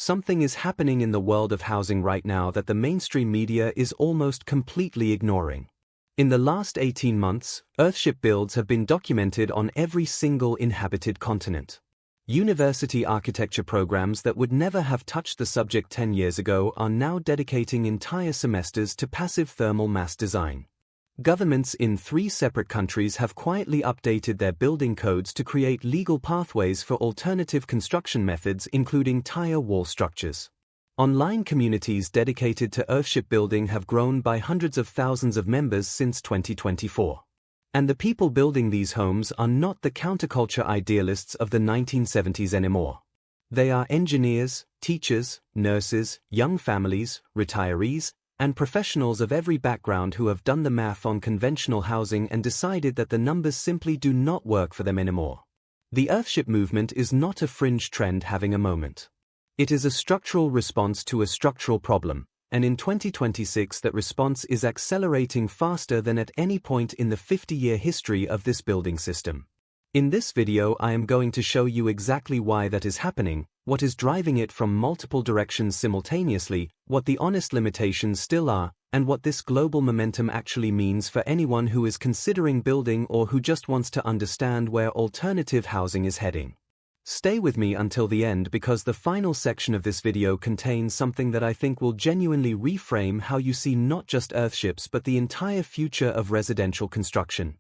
Something is happening in the world of housing right now that the mainstream media is almost completely ignoring. In the last 18 months, Earthship builds have been documented on every single inhabited continent. University architecture programs that would never have touched the subject 10 years ago are now dedicating entire semesters to passive thermal mass design. Governments in 3 separate countries have quietly updated their building codes to create legal pathways for alternative construction methods, including tire wall structures. Online communities dedicated to Earthship building have grown by hundreds of thousands of members since 2024. And the people building these homes are not the counterculture idealists of the 1970s anymore. They are engineers, teachers, nurses, young families, retirees, and professionals of every background who have done the math on conventional housing and decided that the numbers simply do not work for them anymore. The Earthship movement is not a fringe trend having a moment. It is a structural response to a structural problem, and in 2026 that response is accelerating faster than at any point in the 50-year history of this building system. In this video I am going to show you exactly why that is happening, what is driving it from multiple directions simultaneously, what the honest limitations still are, and what this global momentum actually means for anyone who is considering building or who just wants to understand where alternative housing is heading. Stay with me until the end because the final section of this video contains something that I think will genuinely reframe how you see not just Earthships but the entire future of residential construction.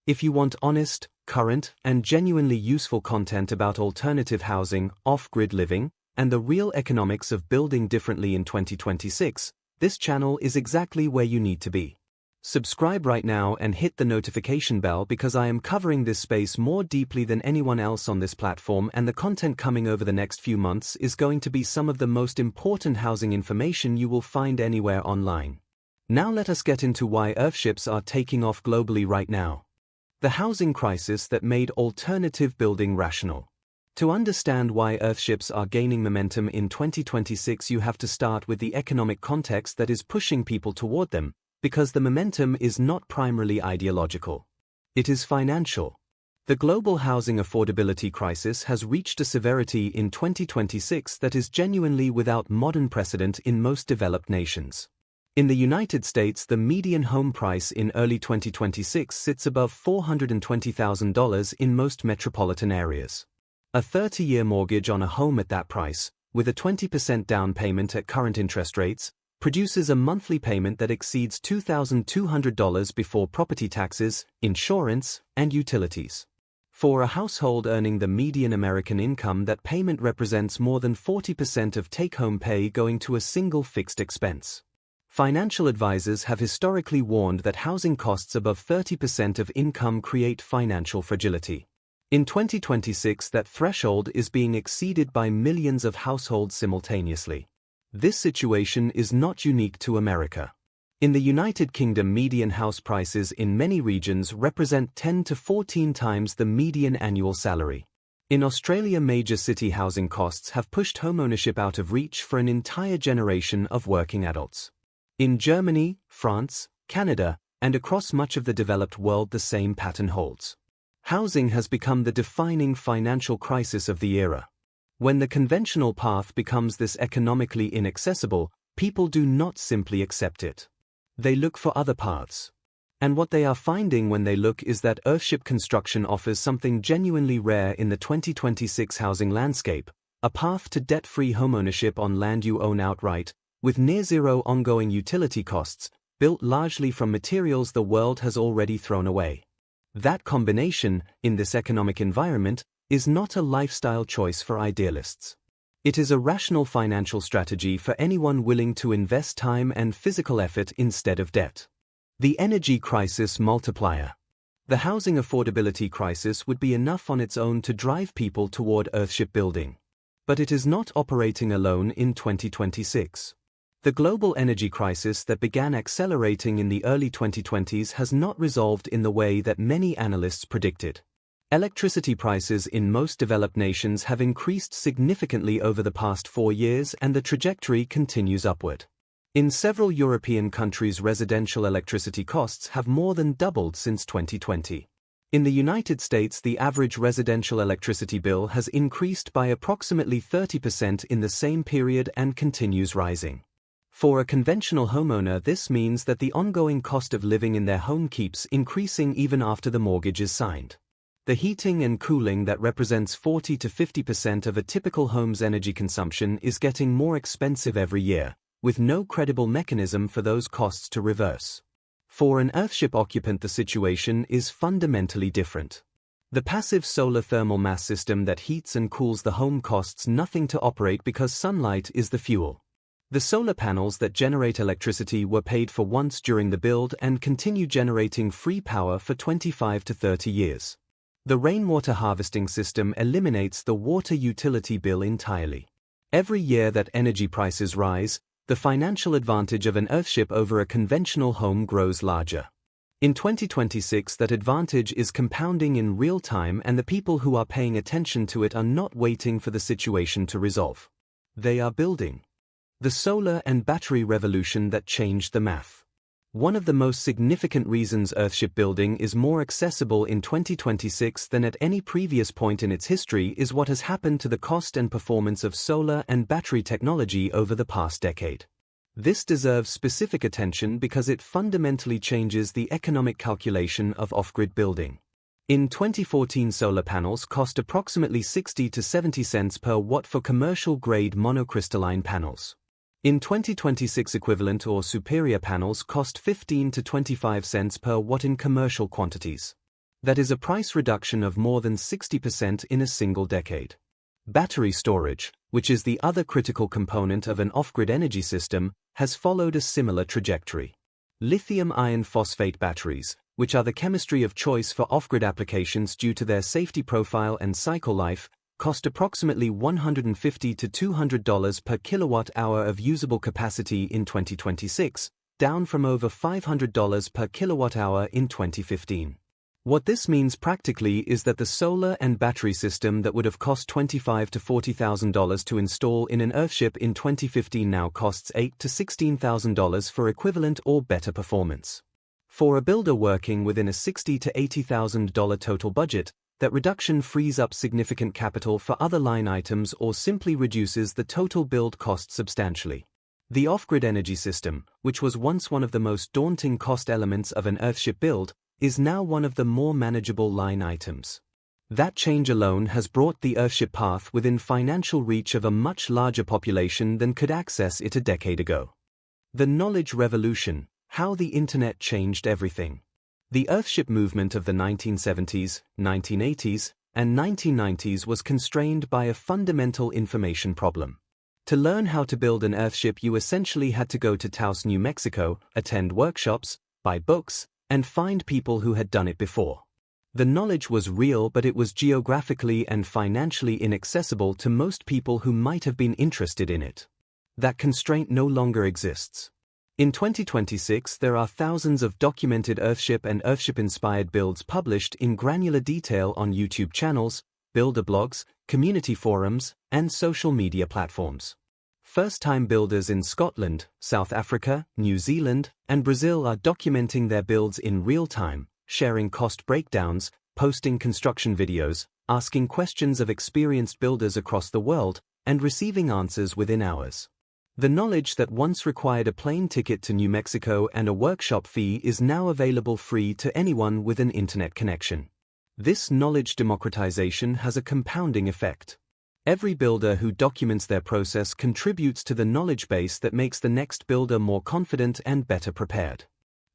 If you want honest, current, and genuinely useful content about alternative housing, off-grid living, and the real economics of building differently in 2026, this channel is exactly where you need to be. Subscribe right now and hit the notification bell because I am covering this space more deeply than anyone else on this platform, and the content coming over the next few months is going to be some of the most important housing information you will find anywhere online. Now let us get into why Earthships are taking off globally right now. The housing crisis that made alternative building rational. To understand why Earthships are gaining momentum in 2026, you have to start with the economic context that is pushing people toward them, because the momentum is not primarily ideological. It is financial. The global housing affordability crisis has reached a severity in 2026 that is genuinely without modern precedent in most developed nations. In the United States, the median home price in early 2026 sits above $420,000 in most metropolitan areas. A 30-year mortgage on a home at that price, with a 20% down payment at current interest rates, produces a monthly payment that exceeds $2,200 before property taxes, insurance, and utilities. For a household earning the median American income, that payment represents more than 40% of take-home pay going to a single fixed expense. Financial advisors have historically warned that housing costs above 30% of income create financial fragility. In 2026, that threshold is being exceeded by millions of households simultaneously. This situation is not unique to America. In the United Kingdom, median house prices in many regions represent 10 to 14 times the median annual salary. In Australia, major city housing costs have pushed homeownership out of reach for an entire generation of working adults. In Germany, France, Canada, and across much of the developed world, the same pattern holds. Housing has become the defining financial crisis of the era. When the conventional path becomes this economically inaccessible, people do not simply accept it. They look for other paths. And what they are finding when they look is that Earthship construction offers something genuinely rare in the 2026 housing landscape: a path to debt-free homeownership on land you own outright, with near-zero ongoing utility costs, built largely from materials the world has already thrown away. That combination, in this economic environment, is not a lifestyle choice for idealists. It is a rational financial strategy for anyone willing to invest time and physical effort instead of debt. The energy crisis multiplier. The housing affordability crisis would be enough on its own to drive people toward Earthship building. But it is not operating alone in 2026. The global energy crisis that began accelerating in the early 2020s has not resolved in the way that many analysts predicted. Electricity prices in most developed nations have increased significantly over the past 4 years, and the trajectory continues upward. In several European countries, residential electricity costs have more than doubled since 2020. In the United States, the average residential electricity bill has increased by approximately 30% in the same period and continues rising. For a conventional homeowner, this means that the ongoing cost of living in their home keeps increasing even after the mortgage is signed. The heating and cooling that represents 40 to 50% of a typical home's energy consumption is getting more expensive every year, with no credible mechanism for those costs to reverse. For an Earthship occupant, the situation is fundamentally different. The passive solar thermal mass system that heats and cools the home costs nothing to operate because sunlight is the fuel. The solar panels that generate electricity were paid for once during the build and continue generating free power for 25 to 30 years. The rainwater harvesting system eliminates the water utility bill entirely. Every year that energy prices rise, the financial advantage of an Earthship over a conventional home grows larger. In 2026, that advantage is compounding in real time, and the people who are paying attention to it are not waiting for the situation to resolve. They are building. The solar and battery revolution that changed the math. One of the most significant reasons Earthship building is more accessible in 2026 than at any previous point in its history is what has happened to the cost and performance of solar and battery technology over the past decade. This deserves specific attention because it fundamentally changes the economic calculation of off-grid building. In 2014, solar panels cost approximately 60 to 70 cents per watt for commercial-grade monocrystalline panels. In 2026, equivalent or superior panels cost 15 to 25 cents per watt in commercial quantities. That is a price reduction of more than 60% in a single decade. Battery storage, which is the other critical component of an off-grid energy system, has followed a similar trajectory. Lithium iron phosphate batteries, which are the chemistry of choice for off-grid applications due to their safety profile and cycle life, cost approximately $150 to $200 per kilowatt-hour of usable capacity in 2026, down from over $500 per kilowatt-hour in 2015. What this means practically is that the solar and battery system that would have cost $25,000 to $40,000 to install in an Earthship in 2015 now costs $8,000 to $16,000 for equivalent or better performance. For a builder working within a $60,000 to $80,000 total budget, that reduction frees up significant capital for other line items or simply reduces the total build cost substantially. The off-grid energy system, which was once one of the most daunting cost elements of an Earthship build, is now one of the more manageable line items. That change alone has brought the Earthship path within financial reach of a much larger population than could access it a decade ago. The knowledge revolution, how the internet changed everything. The Earthship movement of the 1970s, 1980s, and 1990s was constrained by a fundamental information problem. To learn how to build an Earthship, you essentially had to go to Taos, New Mexico, attend workshops, buy books, and find people who had done it before. The knowledge was real, but it was geographically and financially inaccessible to most people who might have been interested in it. That constraint no longer exists. In 2026, there are thousands of documented Earthship and Earthship-inspired builds published in granular detail on YouTube channels, builder blogs, community forums, and social media platforms. First-time builders in Scotland, South Africa, New Zealand, and Brazil are documenting their builds in real time, sharing cost breakdowns, posting construction videos, asking questions of experienced builders across the world, and receiving answers within hours. The knowledge that once required a plane ticket to New Mexico and a workshop fee is now available free to anyone with an internet connection. This knowledge democratization has a compounding effect. Every builder who documents their process contributes to the knowledge base that makes the next builder more confident and better prepared.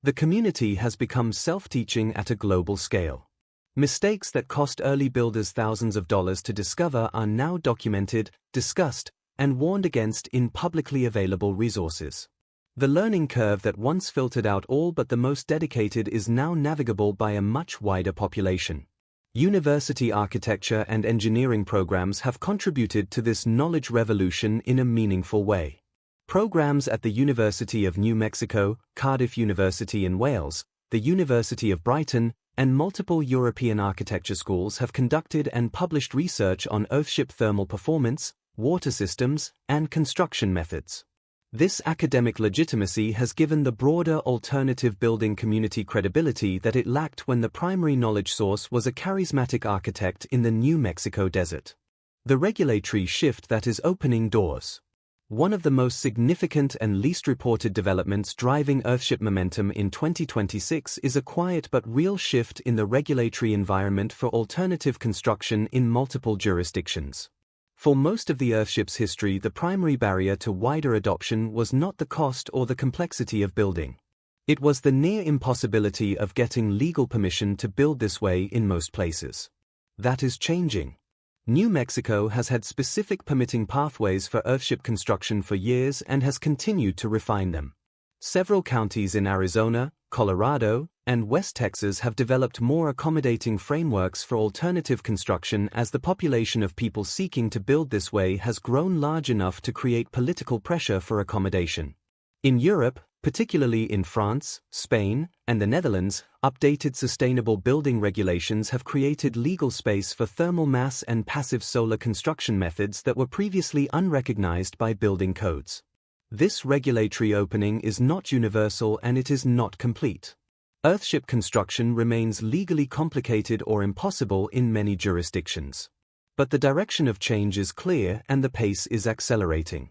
The community has become self-teaching at a global scale. Mistakes that cost early builders thousands of dollars to discover are now documented, discussed, and warned against in publicly available resources. The learning curve that once filtered out all but the most dedicated is now navigable by a much wider population. University architecture and engineering programs have contributed to this knowledge revolution in a meaningful way. Programs at the University of New Mexico, Cardiff University in Wales, the University of Brighton, and multiple European architecture schools have conducted and published research on Earthship thermal performance, water systems, and construction methods. This academic legitimacy has given the broader alternative building community credibility that it lacked when the primary knowledge source was a charismatic architect in the New Mexico desert. The regulatory shift that is opening doors. One of the most significant and least reported developments driving Earthship momentum in 2026 is a quiet but real shift in the regulatory environment for alternative construction in multiple jurisdictions. For most of the Earthship's history, the primary barrier to wider adoption was not the cost or the complexity of building. It was the near impossibility of getting legal permission to build this way in most places. That is changing. New Mexico has had specific permitting pathways for Earthship construction for years and has continued to refine them. Several counties in Arizona, Colorado, and West Texas have developed more accommodating frameworks for alternative construction as the population of people seeking to build this way has grown large enough to create political pressure for accommodation. In Europe, particularly in France, Spain, and the Netherlands, updated sustainable building regulations have created legal space for thermal mass and passive solar construction methods that were previously unrecognized by building codes. This regulatory opening is not universal and it is not complete. Earthship construction remains legally complicated or impossible in many jurisdictions. But the direction of change is clear and the pace is accelerating.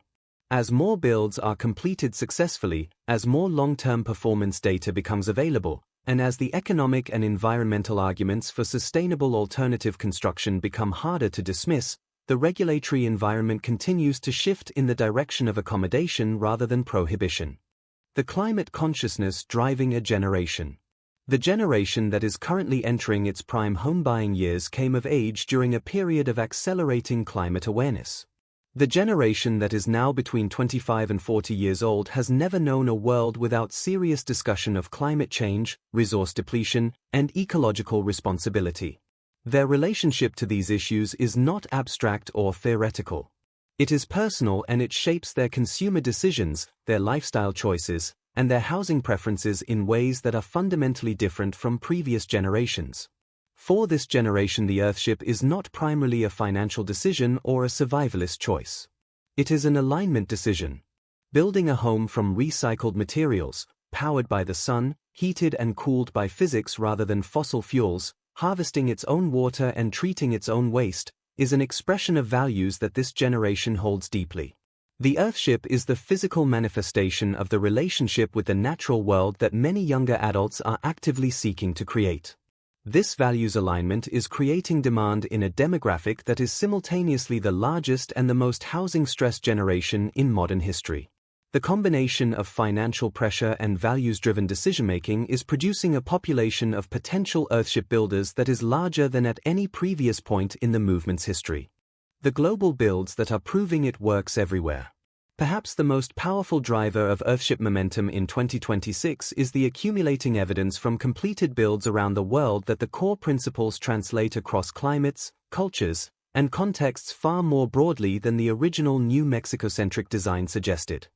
As more builds are completed successfully, as more long-term performance data becomes available, and as the economic and environmental arguments for sustainable alternative construction become harder to dismiss, the regulatory environment continues to shift in the direction of accommodation rather than prohibition. The climate consciousness driving a generation. The generation that is currently entering its prime home-buying years came of age during a period of accelerating climate awareness. The generation that is now between 25 and 40 years old has never known a world without serious discussion of climate change, resource depletion, and ecological responsibility. Their relationship to these issues is not abstract or theoretical. It is personal and it shapes their consumer decisions, their lifestyle choices, and their housing preferences in ways that are fundamentally different from previous generations. For this generation, the Earthship is not primarily a financial decision or a survivalist choice. It is an alignment decision. Building a home from recycled materials, powered by the sun, heated and cooled by physics rather than fossil fuels, harvesting its own water and treating its own waste, is an expression of values that this generation holds deeply. The Earthship is the physical manifestation of the relationship with the natural world that many younger adults are actively seeking to create. This values alignment is creating demand in a demographic that is simultaneously the largest and the most housing-stressed generation in modern history. The combination of financial pressure and values-driven decision-making is producing a population of potential Earthship builders that is larger than at any previous point in the movement's history. The global builds that are proving it works everywhere. Perhaps the most powerful driver of Earthship momentum in 2026 is the accumulating evidence from completed builds around the world that the core principles translate across climates, cultures, and contexts far more broadly than the original New Mexico-centric design suggested.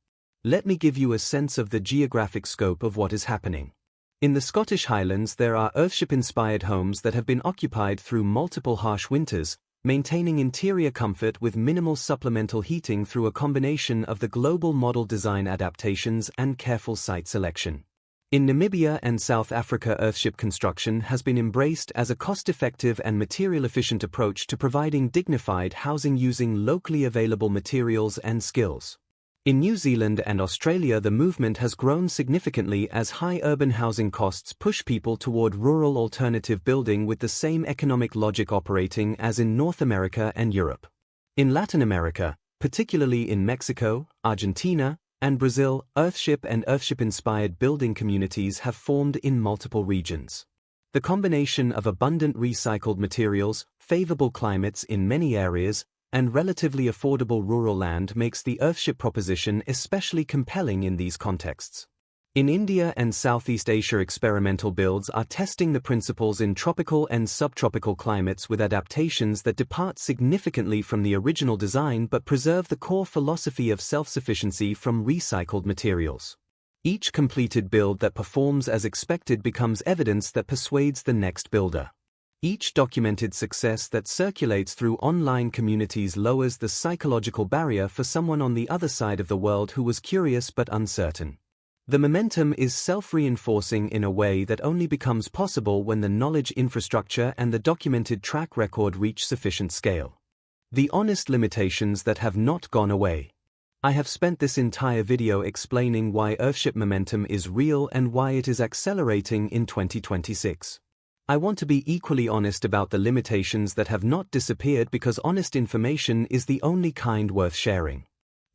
Let me give you a sense of the geographic scope of what is happening. In the Scottish Highlands, there are Earthship-inspired homes that have been occupied through multiple harsh winters, maintaining interior comfort with minimal supplemental heating through a combination of the global model design adaptations and careful site selection. In Namibia and South Africa, Earthship construction has been embraced as a cost-effective and material-efficient approach to providing dignified housing using locally available materials and skills. In New Zealand and Australia, the movement has grown significantly as high urban housing costs push people toward rural alternative building with the same economic logic operating as in North America and Europe. In Latin America, particularly in Mexico, Argentina, and Brazil, Earthship and Earthship-inspired building communities have formed in multiple regions. The combination of abundant recycled materials, favorable climates in many areas, and relatively affordable rural land makes the Earthship proposition especially compelling in these contexts. In India and Southeast Asia, experimental builds are testing the principles in tropical and subtropical climates with adaptations that depart significantly from the original design but preserve the core philosophy of self-sufficiency from recycled materials. Each completed build that performs as expected becomes evidence that persuades the next builder. Each documented success that circulates through online communities lowers the psychological barrier for someone on the other side of the world who was curious but uncertain. The momentum is self-reinforcing in a way that only becomes possible when the knowledge infrastructure and the documented track record reach sufficient scale. The honest limitations that have not gone away. I have spent this entire video explaining why Earthship momentum is real and why it is accelerating in 2026. I want to be equally honest about the limitations that have not disappeared because honest information is the only kind worth sharing.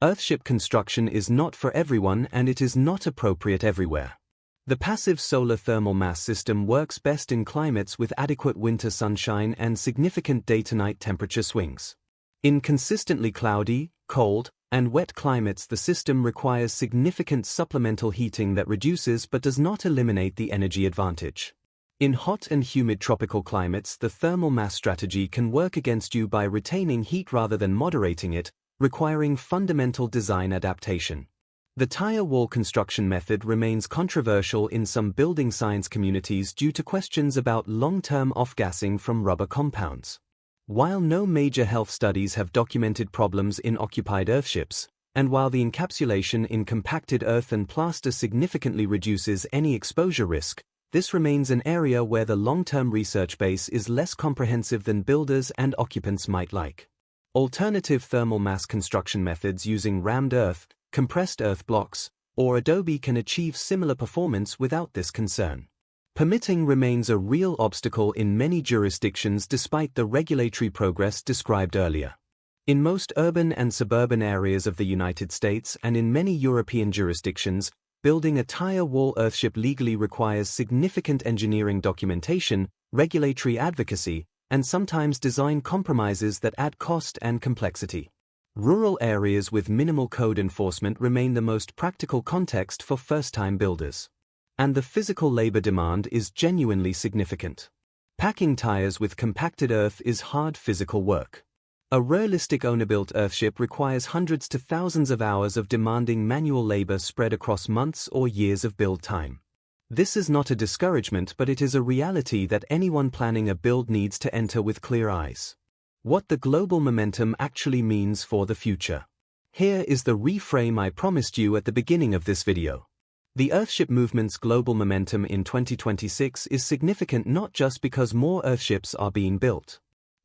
Earthship construction is not for everyone and it is not appropriate everywhere. The passive solar thermal mass system works best in climates with adequate winter sunshine and significant day-to-night temperature swings. In consistently cloudy, cold, and wet climates, the system requires significant supplemental heating that reduces but does not eliminate the energy advantage. In hot and humid tropical climates, the thermal mass strategy can work against you by retaining heat rather than moderating it, requiring fundamental design adaptation. The tire wall construction method remains controversial in some building science communities due to questions about long-term off-gassing from rubber compounds. While no major health studies have documented problems in occupied earthships, and while the encapsulation in compacted earth and plaster significantly reduces any exposure risk, this remains an area where the long-term research base is less comprehensive than builders and occupants might like. Alternative thermal mass construction methods using rammed earth, compressed earth blocks, or adobe can achieve similar performance without this concern. Permitting remains a real obstacle in many jurisdictions despite the regulatory progress described earlier. In most urban and suburban areas of the United States and in many European jurisdictions, building a tire wall earthship legally requires significant engineering documentation, regulatory advocacy, and sometimes design compromises that add cost and complexity. Rural areas with minimal code enforcement remain the most practical context for first-time builders. And the physical labor demand is genuinely significant. Packing tires with compacted earth is hard physical work. A realistic owner-built earthship requires hundreds to thousands of hours of demanding manual labor spread across months or years of build time. This is not a discouragement, but it is a reality that anyone planning a build needs to enter with clear eyes. What the global momentum actually means for the future. Here is the reframe I promised you at the beginning of this video. The Earthship movement's global momentum in 2026 is significant not just because more Earthships are being built.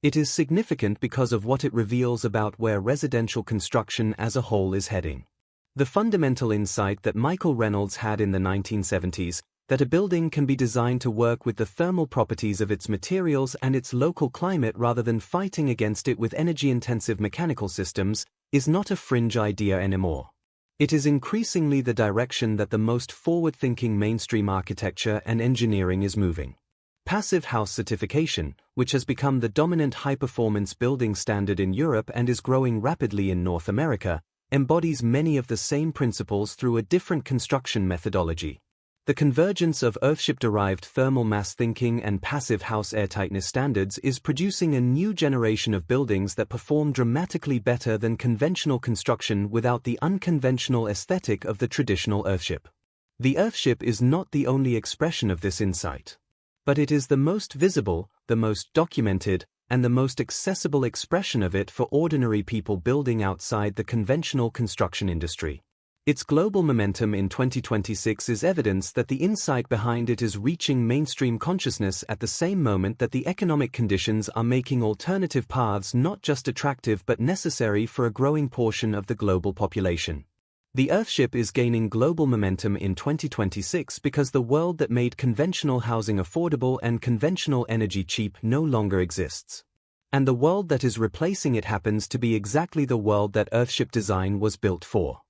It is significant because of what it reveals about where residential construction as a whole is heading. The fundamental insight that Michael Reynolds had in the 1970s, that a building can be designed to work with the thermal properties of its materials and its local climate rather than fighting against it with energy-intensive mechanical systems, is not a fringe idea anymore. It is increasingly the direction that the most forward-thinking mainstream architecture and engineering is moving. Passive house certification, which has become the dominant high-performance building standard in Europe and is growing rapidly in North America, embodies many of the same principles through a different construction methodology. The convergence of Earthship-derived thermal mass thinking and passive house airtightness standards is producing a new generation of buildings that perform dramatically better than conventional construction without the unconventional aesthetic of the traditional Earthship. The Earthship is not the only expression of this insight. But it is the most visible, the most documented, and the most accessible expression of it for ordinary people building outside the conventional construction industry. Its global momentum in 2026 is evidence that the insight behind it is reaching mainstream consciousness at the same moment that the economic conditions are making alternative paths not just attractive but necessary for a growing portion of the global population. The Earthship is gaining global momentum in 2026 because the world that made conventional housing affordable and conventional energy cheap no longer exists. And the world that is replacing it happens to be exactly the world that Earthship design was built for.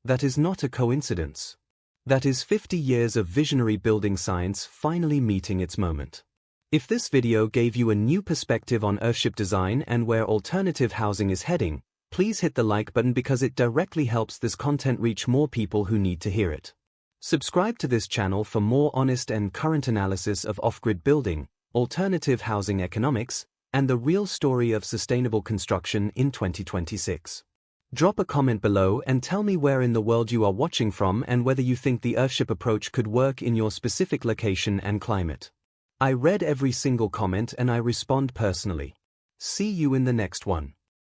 That is not a coincidence. That is 50 years of visionary building science finally meeting its moment. If this video gave you a new perspective on Earthship design and where alternative housing is heading, please hit the like button because it directly helps this content reach more people who need to hear it. Subscribe to this channel for more honest and current analysis of off-grid building, alternative housing economics, and the real story of sustainable construction in 2026. Drop a comment below and tell me where in the world you are watching from and whether you think the Earthship approach could work in your specific location and climate. I read every single comment and I respond personally. See you in the next one.